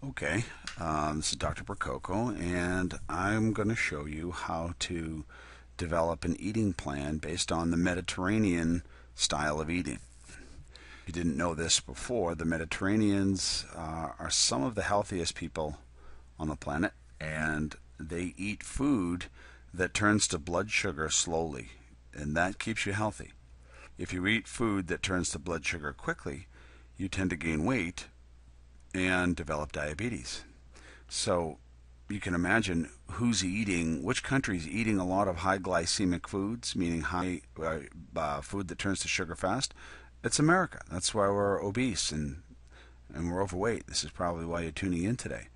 Okay, this is Dr. Percuoco, and I'm going to show you how to develop an eating plan based on the Mediterranean style of eating. If you didn't know this before, the Mediterraneans are some of the healthiest people on the planet, and they eat food that turns to blood sugar slowly, and that keeps you healthy. If you eat food that turns to blood sugar quickly, you tend to gain weight and develop diabetes. So you can imagine who's eating, which country's eating a lot of high glycemic foods, meaning high food that turns to sugar fast. It's America. That's why we're obese and we're overweight. This is probably why you're tuning in today.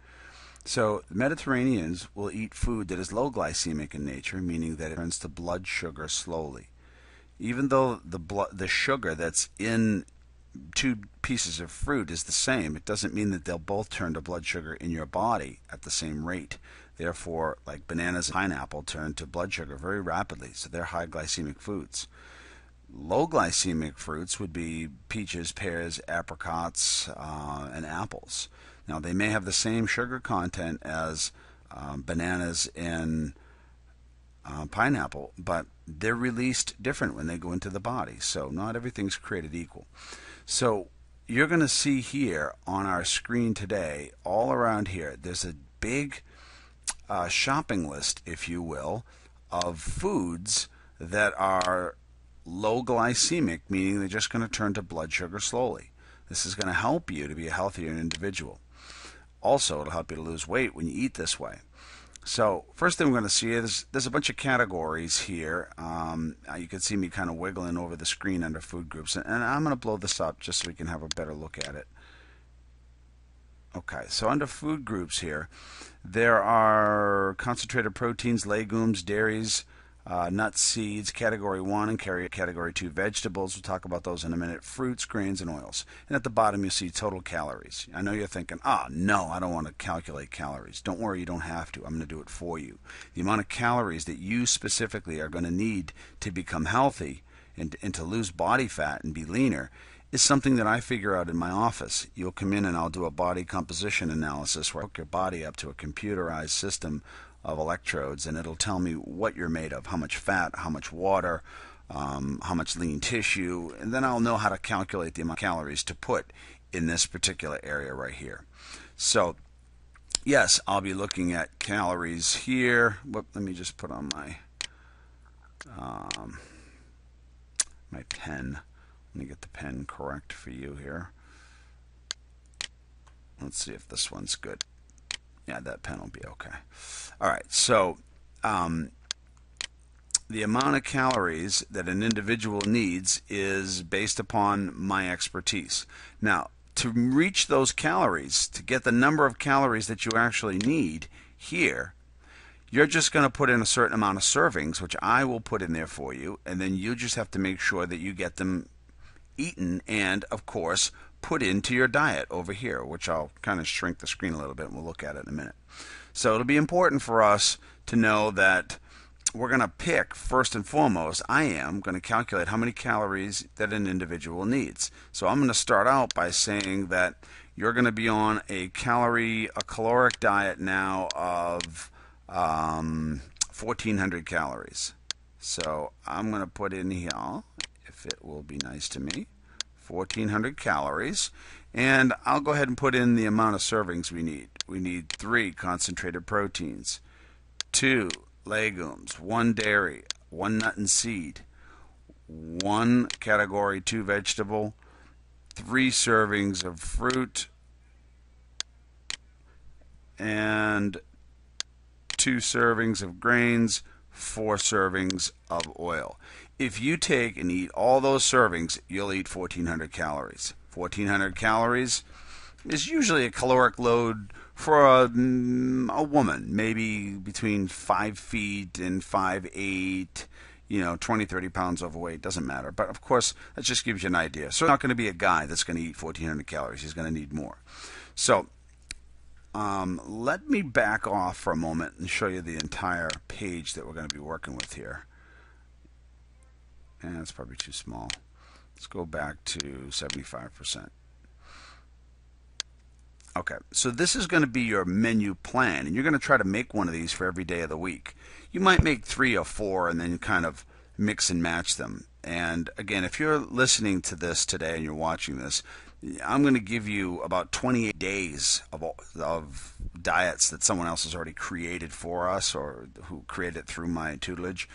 So Mediterraneans will eat food that is low glycemic in nature, meaning that it turns to blood sugar slowly. Even though the sugar that's in two pieces of fruit is the same, it doesn't mean that they'll both turn to blood sugar in your body at the same rate. Therefore, like bananas and pineapple turn to blood sugar very rapidly, so they're high glycemic foods. Low glycemic fruits would be peaches, pears, apricots, and apples. Now, they may have the same sugar content as bananas and pineapple, but they're released different when they go into the body, so not everything's created equal. So you're going to see here on our screen today, all around here, there's a big shopping list, if you will, of foods that are low glycemic, meaning they're just going to turn to blood sugar slowly. This is going to help you to be a healthier individual. Also, it'll help you to lose weight when you eat this way. So first thing we're going to see is there's a bunch of categories here. You can see me kind of wiggling over the screen under food groups, and I'm going to blow this up just so we can have a better look at it. Okay, so under food groups here, there are concentrated proteins, legumes, dairies, nuts, seeds, category 1 and category 2 vegetables. We'll talk about those in a minute. Fruits, grains, and oils. And at the bottom you see total calories. I know you're thinking, no, I don't want to calculate calories. Don't worry, you don't have to. I'm going to do it for you. The amount of calories that you specifically are going to need to become healthy and to lose body fat and be leaner is something that I figure out in my office. You'll come in and I'll do a body composition analysis where I hook your body up to a computerized system of electrodes, and it'll tell me what you're made of, how much fat, how much water, how much lean tissue, and then I'll know how to calculate the amount of calories to put in this particular area right here. So yes, I'll be looking at calories here. Let me just put on my pen. Let me get the pen correct for you here. Let's see if this one's good. Yeah, that pen will be okay. All right, so the amount of calories that an individual needs is based upon my expertise. Now, to reach those calories, to get the number of calories that you actually need here, you're just going to put in a certain amount of servings, which I will put in there for you, and then you just have to make sure that you get them eaten and, of course, put into your diet over here, which I'll kind of shrink the screen a little bit and we'll look at it in a minute. So it'll be important for us to know that we're going to pick, first and foremost, I am going to calculate how many calories that an individual needs. So I'm going to start out by saying that you're going to be on a caloric diet now of 1,400 calories. So I'm going to put in here, if it will be nice to me, 1,400 calories, and I'll go ahead and put in the amount of servings we need. We need 3 concentrated proteins, 2 legumes, 1 dairy, 1 nut and seed, 1 category 2 vegetable, 3 servings of fruit, and 2 servings of grains, 4 servings of oil. If you take and eat all those servings, you'll eat 1,400 calories. 1,400 calories is usually a caloric load for a woman, maybe between 5 feet and 5'8", 20, 30 pounds overweight, doesn't matter. But of course, that just gives you an idea. So it's not going to be a guy that's going to eat 1,400 calories. He's going to need more. So let me back off for a moment and show you the entire page that we're going to be working with here. And it's probably too small. Let's go back to 75%. Okay, so this is going to be your menu plan, and you're going to try to make one of these for every day of the week. You might make 3 or 4 and then kind of mix and match them. And again, if you're listening to this today and you're watching this, I'm going to give you about 28 days of diets that someone else has already created for us or who created it through my tutelage.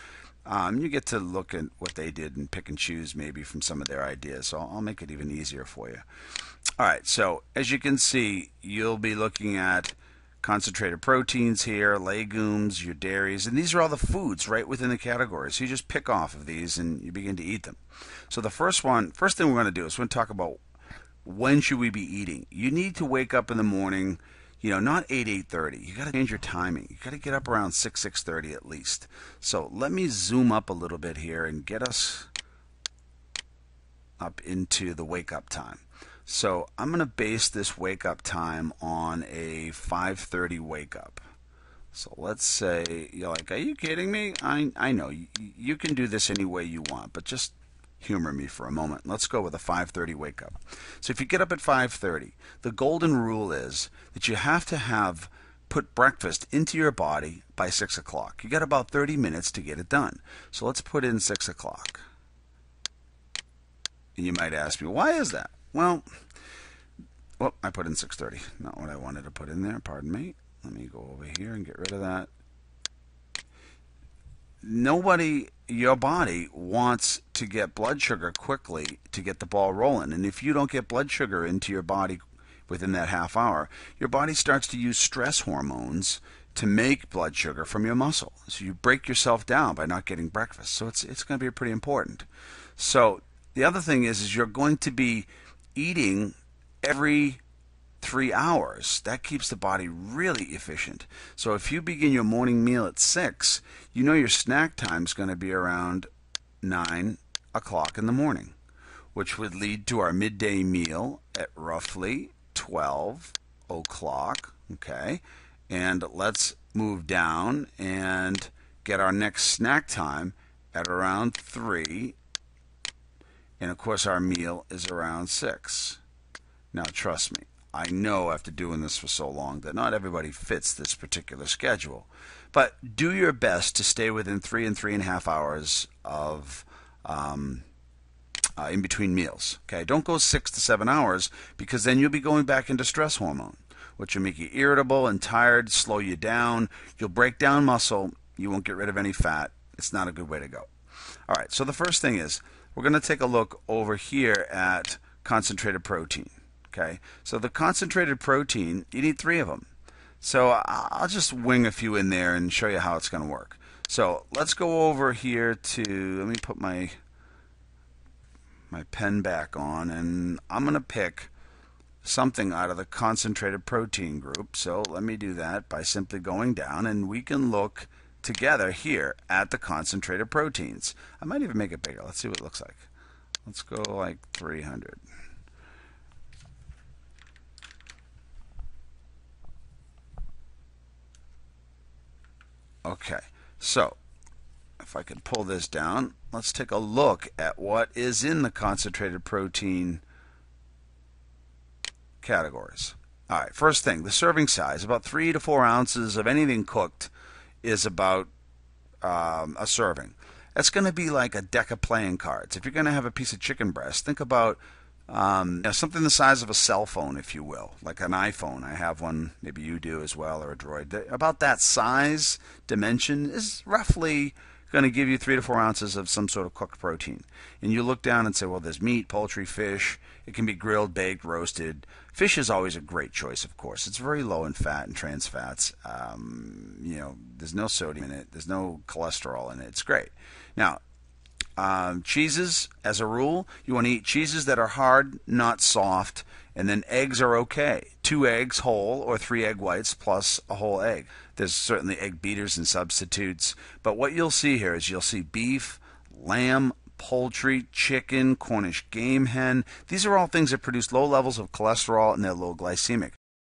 You get to look at what they did and pick and choose maybe from some of their ideas. So I'll make it even easier for you. All right, so as you can see, you'll be looking at concentrated proteins here, legumes, your dairies, and these are all the foods right within the category. So you just pick off of these and you begin to eat them. So the first thing we're going to do is we're going to talk about when should we be eating. You need to wake up in the morning, not 8:30. You got to change your timing. You got to get up around 6:30 at least. So let me zoom up a little bit here and get us up into the wake up time. So I'm going to base this wake up time on a 5:30 wake up. So let's say you're like, are you kidding me? I know you can do this any way you want, but just humor me for a moment. Let's go with a 5:30 wake up. So if you get up at 5:30, the golden rule is that you have to put breakfast into your body by 6 o'clock. You got about 30 minutes to get it done. So let's put in 6 o'clock. And you might ask me, why is that? Well, I put in 6:30. Not what I wanted to put in there. Pardon me. Let me go over here and get rid of that. Your body wants to get blood sugar quickly to get the ball rolling. And if you don't get blood sugar into your body within that half hour, your body starts to use stress hormones to make blood sugar from your muscle. So you break yourself down by not getting breakfast. So it's going to be pretty important. So the other thing is you're going to be eating every 3 hours. That keeps the body really efficient. So if you begin your morning meal at 6, your snack time is going to be around 9 o'clock in the morning, which would lead to our midday meal at roughly 12 o'clock. Okay, and let's move down and get our next snack time at around 3. And of course our meal is around 6. Now trust me, I know after doing this for so long that not everybody fits this particular schedule. But do your best to stay within 3 and 3.5 hours of in between meals. Okay, don't go 6 to 7 hours because then you'll be going back into stress hormone, which will make you irritable and tired, slow you down. You'll break down muscle. You won't get rid of any fat. It's not a good way to go. All right, so the first thing is we're going to take a look over here at concentrated protein. Okay, so the concentrated protein, you need 3 of them. So I'll just wing a few in there and show you how it's going to work. So let's go over here let me put my pen back on, and I'm going to pick something out of the concentrated protein group. So let me do that by simply going down, and we can look together here at the concentrated proteins. I might even make it bigger. Let's see what it looks like. Let's go like 300. Okay, so if I could pull this down, let's take a look at what is in the concentrated protein categories. All right, first thing, the serving size, about 3 to 4 ounces of anything cooked is about a serving. That's going to be like a deck of playing cards. If you're going to have a piece of chicken breast, think about something the size of a cell phone, if you will, like an iPhone. I have one, maybe you do as well, or a Droid. About that size dimension is roughly going to give you 3 to 4 ounces of some sort of cooked protein. And you look down and say, well, there's meat, poultry, fish. It can be grilled, baked, roasted. Fish is always a great choice, of course. It's very low in fat and trans fats. There's no sodium in it. There's no cholesterol in it. It's great. Now, cheeses, as a rule, you want to eat cheeses that are hard, not soft, and then eggs are okay. 2 eggs whole or 3 egg whites plus a whole egg. There's certainly egg beaters and substitutes, but what you'll see here is you'll see beef, lamb, poultry, chicken, Cornish game hen. These are all things that produce low levels of cholesterol and they're low glycemic.